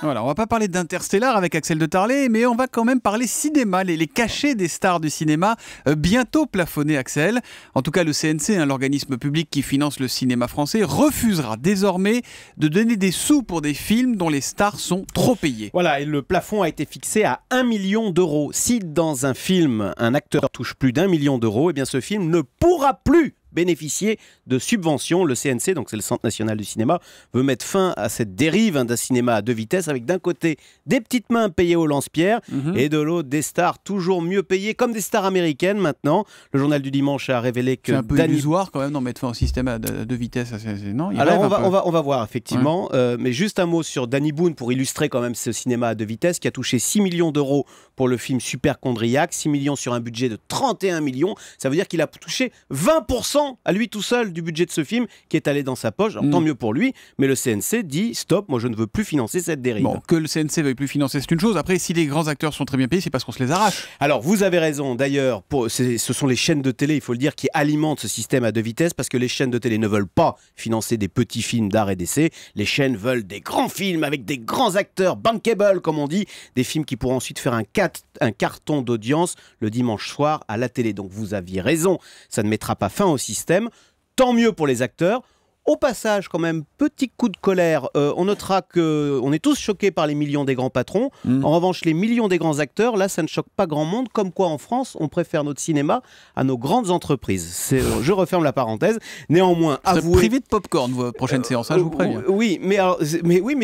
Voilà, on va pas parler d'Interstellar avec Axel de Tarlet, mais on va quand même parler cinéma, les cachets des stars du cinéma, bientôt plafonnés, Axel. En tout cas, le CNC, l'organisme public qui finance le cinéma français, refusera désormais de donner des sous pour des films dont les stars sont trop payées. Voilà, et le plafond a été fixé à 1 million d'euros. Si dans un film, un acteur touche plus d'1 million d'euros, eh bien ce film ne pourra plus bénéficier de subventions. Le CNC, donc c'est le Centre national du cinéma, veut mettre fin à cette dérive d'un cinéma à deux vitesses, avec d'un côté des petites mains payées au lance-pierre et de l'autre des stars toujours mieux payées, comme des stars américaines maintenant. Le journal du dimanche a révélé que... C'est un peu illusoire quand même d'en mettre fin au système à deux vitesses. Non, alors on va voir effectivement, mais juste un mot sur Danny Boone pour illustrer quand même ce cinéma à deux vitesses qui a touché 6 millions d'euros pour le film Superchondriac, 6 millions sur un budget de 31 millions. Ça veut dire qu'il a touché 20% à lui tout seul du budget de ce film qui est allé dans sa poche. Alors, tant mieux pour lui, mais le CNC dit stop, moi je ne veux plus financer cette dérive. Bon, que le CNC veuille plus financer, c'est une chose. Après, si les grands acteurs sont très bien payés, c'est parce qu'on se les arrache. Alors vous avez raison, d'ailleurs, ce sont les chaînes de télé, il faut le dire, qui alimentent ce système à deux vitesses, parce que les chaînes de télé ne veulent pas financer des petits films d'art et d'essai. Les chaînes veulent des grands films avec des grands acteurs, bankable comme on dit, des films qui pourront ensuite faire un carton d'audience le dimanche soir à la télé. Donc vous aviez raison, ça ne mettra pas fin au système. Tant mieux pour les acteurs. Au passage, quand même, petit coup de colère, on notera qu'on est tous choqués par les millions des grands patrons. En revanche, les millions des grands acteurs, là, ça ne choque pas grand monde. Comme quoi, en France, on préfère notre cinéma à nos grandes entreprises. Je referme la parenthèse. Néanmoins, avouez... Privé de popcorn, votre prochaine séance, je vous préviens. Oui, mais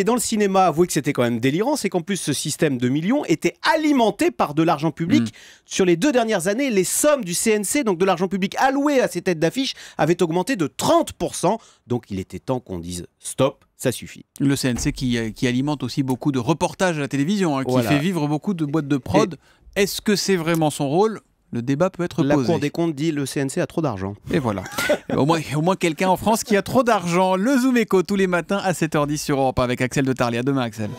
dans le cinéma, avouez que c'était quand même délirant. C'est qu'en plus, ce système de millions était alimenté par de l'argent public. Sur les 2 dernières années, les sommes du CNC, donc de l'argent public alloué à ces têtes d'affiche, avaient augmenté de 30%. Donc il était temps qu'on dise stop, ça suffit. Le CNC qui alimente aussi beaucoup de reportages à la télévision, qui fait vivre beaucoup de boîtes de prod. Est-ce que c'est vraiment son rôle ? Le débat peut être posé. La Cour des comptes dit le CNC a trop d'argent. Et voilà. au moins quelqu'un en France qui a trop d'argent. Le Zoom Echo tous les matins à 7h10 sur Europe 1 avec Axel de Tarlet. À demain, Axel.